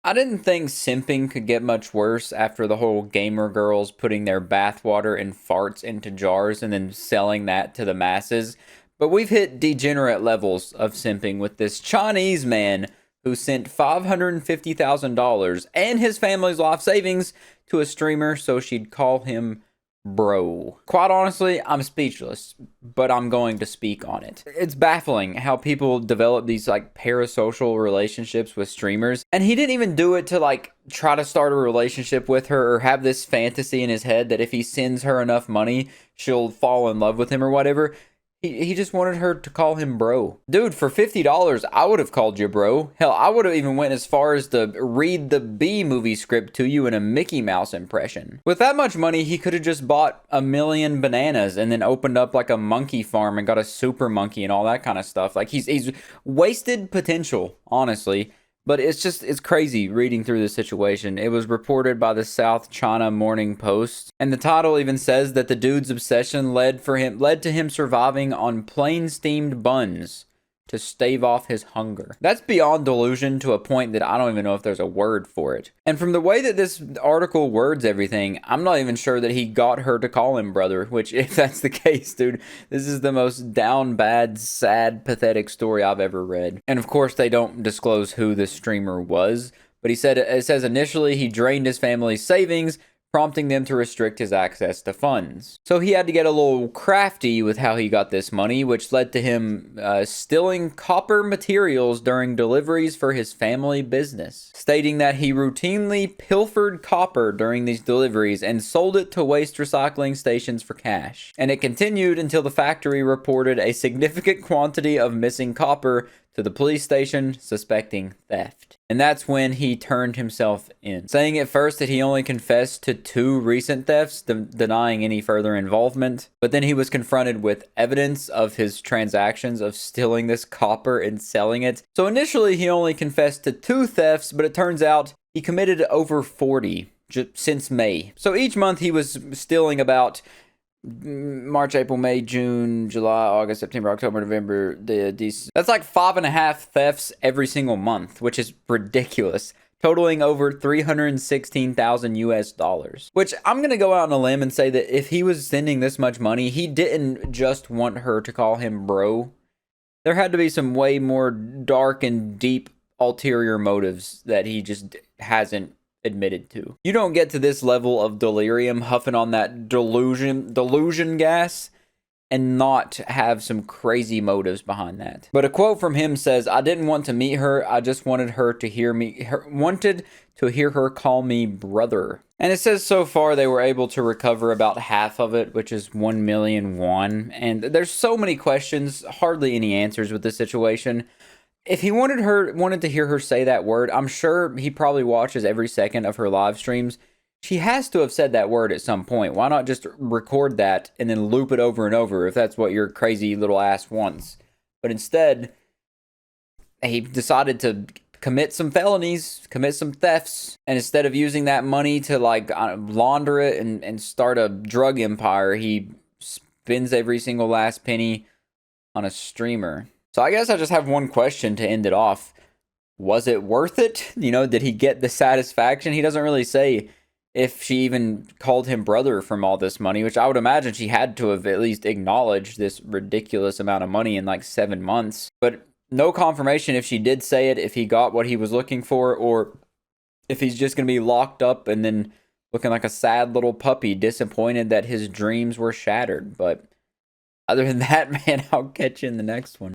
I didn't think simping could get much worse after the whole gamer girls putting their bathwater and farts into jars and then selling that to the masses. But we've hit degenerate levels of simping with this Chinese man who sent $550,000 and his family's life savings to a streamer so she'd call him bro. Quite honestly, I'm speechless, but I'm going to speak on it. It's baffling how people develop these like parasocial relationships with streamers, and he didn't even do it to like try to start a relationship with her or have this fantasy in his head that if he sends her enough money, she'll fall in love with him or whatever. He just wanted her to call him bro. Dude, for $50, I would have called you bro. Hell, I would have even went as far as to read the B movie script to you in a Mickey Mouse impression. With that much money, he could have just bought 1,000,000 bananas and then opened up like a monkey farm and got a super monkey and all that kind of stuff. Like he's wasted potential, honestly. But it's crazy reading through this situation. It was reported by the South China Morning Post, and the title even says that the dude's obsession led to him surviving on plain steamed buns to stave off his hunger. That's beyond delusion to a point that I don't even know if there's a word for it. And from the way that this article words everything, I'm not even sure that he got her to call him brother, which if that's the case, dude, this is the most down bad, sad, pathetic story I've ever read. And of course, they don't disclose who the streamer was, but it says initially he drained his family's savings, prompting them to restrict his access to funds. So he had to get a little crafty with how he got this money, which led to him stealing copper materials during deliveries for his family business, stating that he routinely pilfered copper during these deliveries and sold it to waste recycling stations for cash. And it continued until the factory reported a significant quantity of missing copper to the police station, suspecting theft. And that's when he turned himself in, saying at first that he only confessed to 2 recent thefts, denying any further involvement. But then he was confronted with evidence of his transactions of stealing this copper and selling it. So initially he only confessed to 2 thefts, but it turns out he committed over 40 since May. So each month he was stealing about March, April, May, June, July, August, September, October, November, December. That's like 5.5 thefts every single month, which is ridiculous, totaling over 316,000 US dollars. Which I'm going to go out on a limb and say that if he was sending this much money, he didn't just want her to call him bro. There had to be some way more dark and deep ulterior motives that he just hasn't admitted to. You don't get to this level of delirium huffing on that delusion gas and not have some crazy motives behind that. But a quote from him says, "I didn't want to meet her. I just wanted her to hear her call me brother." And it says so far they were able to recover about half of it, which is 1,000,000 won. And there's so many questions, hardly any answers with this situation. If he wanted to hear her say that word, I'm sure he probably watches every second of her live streams. She has to have said that word at some point. Why not just record that and then loop it over and over if that's what your crazy little ass wants? But instead, he decided to commit some felonies, commit some thefts, and instead of using that money to like launder it and start a drug empire, he spends every single last penny on a streamer. So I guess I just have one question to end it off. Was it worth it? You know, did he get the satisfaction? He doesn't really say if she even called him brother from all this money, which I would imagine she had to have at least acknowledged this ridiculous amount of money in like 7 months. But no confirmation if she did say it, if he got what he was looking for, or if he's just going to be locked up and then looking like a sad little puppy, disappointed that his dreams were shattered. But other than that, man, I'll catch you in the next one.